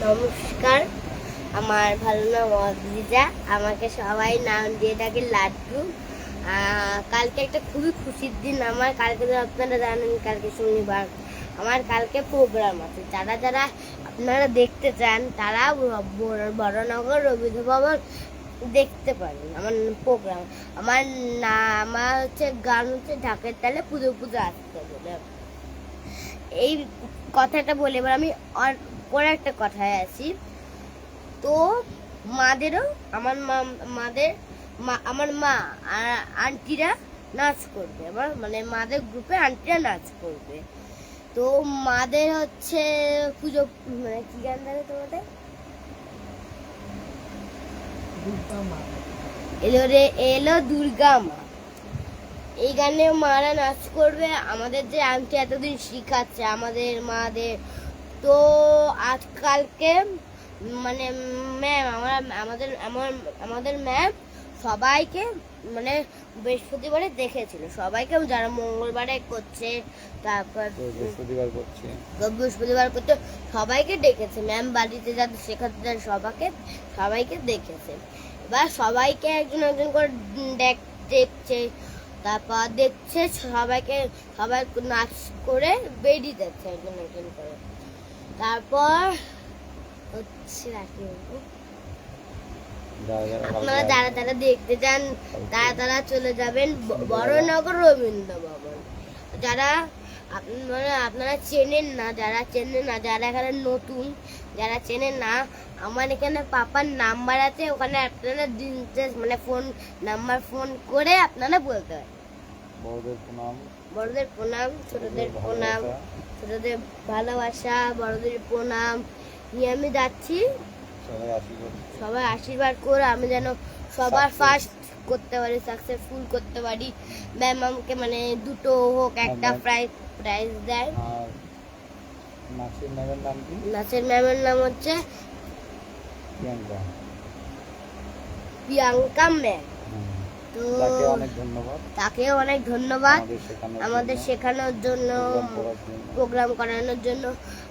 নমস্কার, আমার ভালো নাম অদ্রিজা। আমাকে সবাই নাম দিয়ে ডাকে লাড্ডু। কালকে একটা খুবই খুশির দিন আমার। কালকে তো আপনারা জানেন কালকে শনিবার। আমার কালকে প্রোগ্রাম আছে। যারা যারা আপনারা দেখতে চান তারা বড়নগর রবীন্দ্র ভবন দেখতে পারেন আমার প্রোগ্রাম। আমার হচ্ছে গান হচ্ছে ঢাকের তালে পুজো পুজো আসতে বলে। এই কথাটা বলে এবার আমি পরে একটা কথায় আসি। তো মাদেরও আমার মা আর আন্টিরা নাচ করবে। আমার মানে মাদের গ্রুপে আন্টিরা নাচ করবে। তো মাদের হচ্ছে পুজো, মানে কি গান জানে তোমাদের? এলো দুর্গা মা, এই গানে মারা নাচ করবে। আমাদের যে আন্টি এতদিন শিখাচ্ছে আমাদের মাদের, তো আজকালকে মানে ম্যাম আমাদের ম্যাম সবাইকে মানে বৃহস্পতিবারে দেখেছিল সবাইকে, যারা মঙ্গলবারে করছে, তারপর বৃহস্পতিবার করতে সবাইকে ডেকেছে ম্যাম। বাড়িতে যাদের শেখাতে যায় সবাইকে দেখেছে। এবার সবাইকে একজন একজন করে দেখছে, তারপর দেখছে সবাই নাচ করে বেরিয়ে যাচ্ছে একজন একজন করে। তারপর হচ্ছে আপনারা যারা দেখতে চান তারা চলে যাবেন বড়নগর রবীন্দ্র ভবন। যারা আপনারা চেনেন না, যারা এখানে নতুন, যারা চেনেন না, আমার এখানে পাপার নাম্বার আছে, ওখানে আপনারা মানে ফোন করে আপনারা বলতে পারেন। বড়দের প্রণাম, ছোটদের প্রণাম, ছোটদের ভালোবাসা, বড়দের প্রণাম নিয়ে আমি যাচ্ছি। সবাই আশীর্বাদ করে আমি যেন সবার ফার্স্ট করতে পারি, সাকসেসফুল করতে পারি। ম্যাম আমাকে মানে দুটো হোক একটা প্রাইজ দেয়। নাচের ম্যামের নাম হচ্ছে প্রিয়াঙ্কা ম্যাম। তো তাকে অনেক ধন্যবাদ আমাদের শেখানোর জন্য, প্রোগ্রাম করানোর জন্য।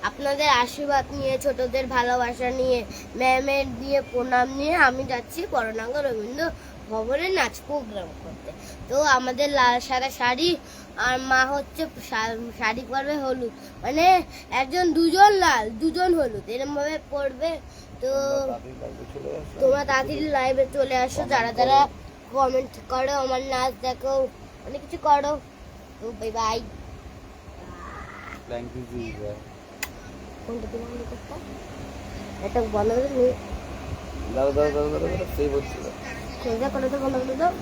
আপনাদের আশীর্বাদ নিয়ে, ছোটদের ভালোবাসা নিয়ে, ম্যামের দিয়ে প্রণাম নিয়ে আমি যাচ্ছি বড়নগর রবীন্দ্র ভবনে নাচ প্রোগ্রাম করতে। তো আমাদের লাল সাদা শাড়ি, আর মা হচ্ছে শাড়ি পরবে হলুদ, মানে দুজন লাল দুজন হলুদ এরকম ভাবে পরবে। তো তোমরা তাড়াতাড়ি লাইভে চলে আসো, যারা কমেন্ট করো, আমার নাচ দেখো, অনেক কিছু করো। তো বাই বাই। এটা বন্ধ করে দাও।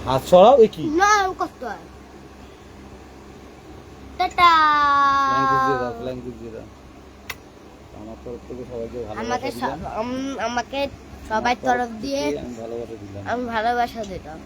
হাত সরাও, কি না কষ্ট হয়। টাটা। আমাকে সবার তরফ দিয়ে আমি ভালোবাসা দিতাম।